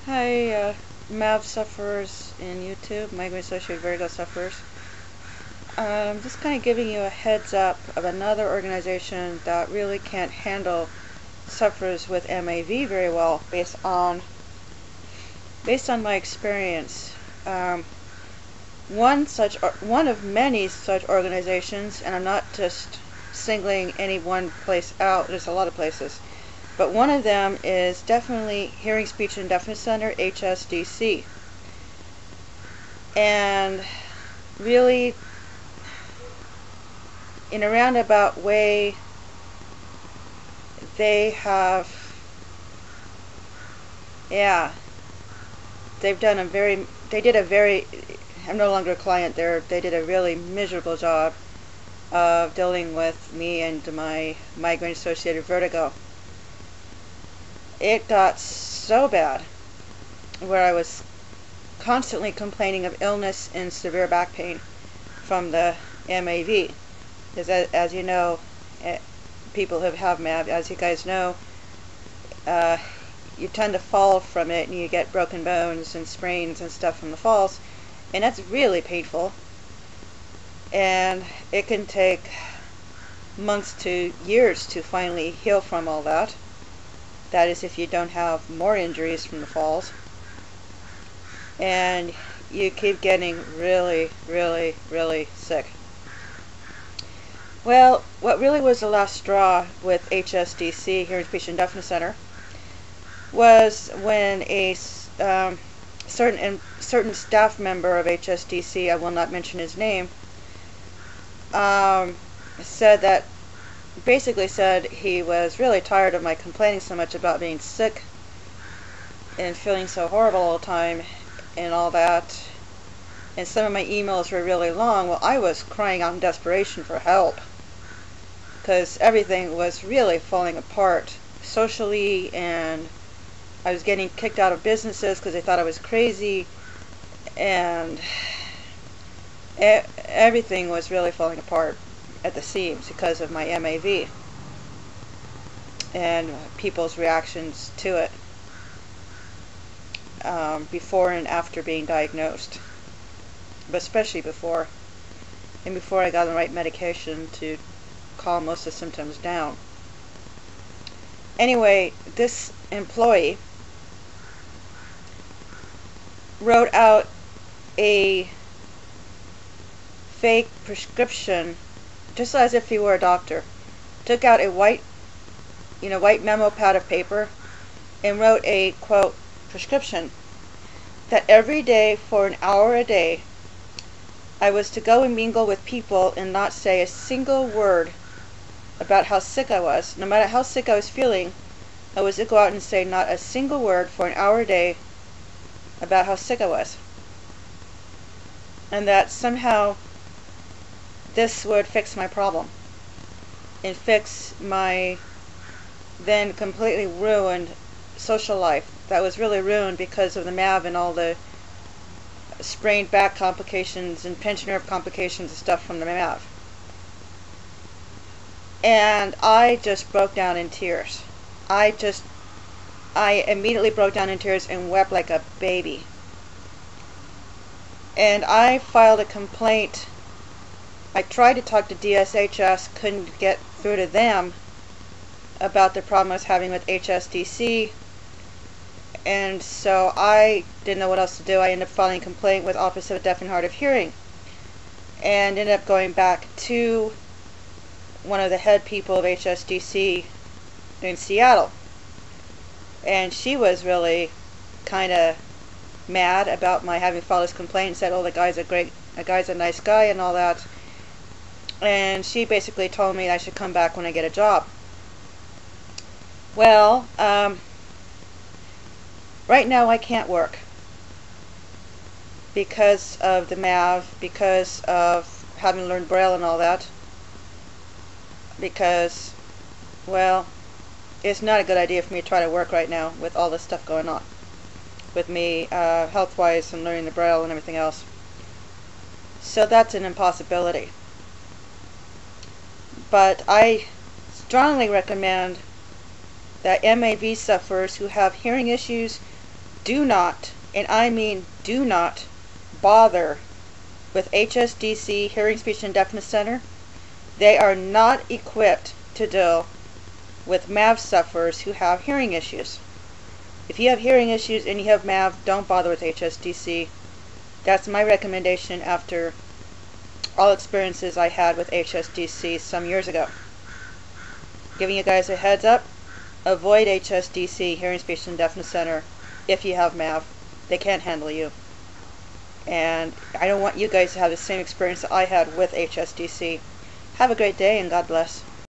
Hi, MAV sufferers in YouTube, migraine-associated vertigo sufferers. I'm just kind of giving you a heads up of another organization that really can't handle sufferers with MAV very well, based on my experience. One of many such organizations, and I'm not just singling any one place out. There's a lot of places. But one of them is definitely Hearing, Speech and Deafness Center, HSDC. And really, in a roundabout way, they did a very, I'm no longer a client there, they did a really miserable job of dealing with me and my migraine-associated vertigo. It got so bad where I was constantly complaining of illness and severe back pain from the MAV. Because as you know, people who have MAV, as you guys know, you tend to fall from it and you get broken bones and sprains and stuff from the falls, and that's really painful, and it can take months to years to finally heal from all that. That is if you don't have more injuries from the falls. And you keep getting really, really, really sick. Well, what really was the last straw with HSDC, Hearing, Speech and Deafness Center, was when a certain staff member of HSDC, I will not mention his name, basically said he was really tired of my complaining so much about being sick and feeling so horrible all the time and all that. And some of my emails were really long. Well, I was crying out in desperation for help because everything was really falling apart socially, and I was getting kicked out of businesses because they thought I was crazy, and everything was really falling apart at the seams because of my MAV and people's reactions to it before and after being diagnosed, but especially before I got the right medication to calm most of the symptoms down. Anyway, this employee wrote out a fake prescription just as if he were a doctor. Took out a white memo pad of paper and wrote a, quote, prescription that every day for an hour a day I was to go and mingle with people and not say a single word about how sick I was. No matter how sick I was feeling, I was to go out and say not a single word for an hour a day about how sick I was. And that somehow this would fix my problem and fix my then completely ruined social life that was really ruined because of the MAV and all the sprained back complications and pinched nerve complications and stuff from the MAV. And I just broke down in tears. I immediately broke down in tears and wept like a baby. And I filed a complaint. I tried to talk to DSHS, couldn't get through to them about the problem I was having with HSDC, and so I didn't know what else to do. I ended up filing a complaint with Office of Deaf and Hard of Hearing, and ended up going back to one of the head people of HSDC in Seattle, and she was really kind of mad about my having filed this complaint and said, oh, the guy's a nice guy and all that. And she basically told me I should come back when I get a job. Well, right now I can't work because of the MAV, because of having learned Braille and all that, because, well, it's not a good idea for me to try to work right now with all this stuff going on with me health-wise and learning the Braille and everything else. So that's an impossibility. But I strongly recommend that MAV sufferers who have hearing issues do not, and I mean do not, bother with HSDC, Hearing, Speech and Deafness Center. They are not equipped to deal with MAV sufferers who have hearing issues. If you have hearing issues and you have MAV, don't bother with HSDC. That's my recommendation after all experiences I had with HSDC some years ago. Giving you guys a heads up, avoid HSDC, Hearing, Speech and Deafness Center, if you have MAV. They can't handle you. And I don't want you guys to have the same experience that I had with HSDC. Have a great day and God bless.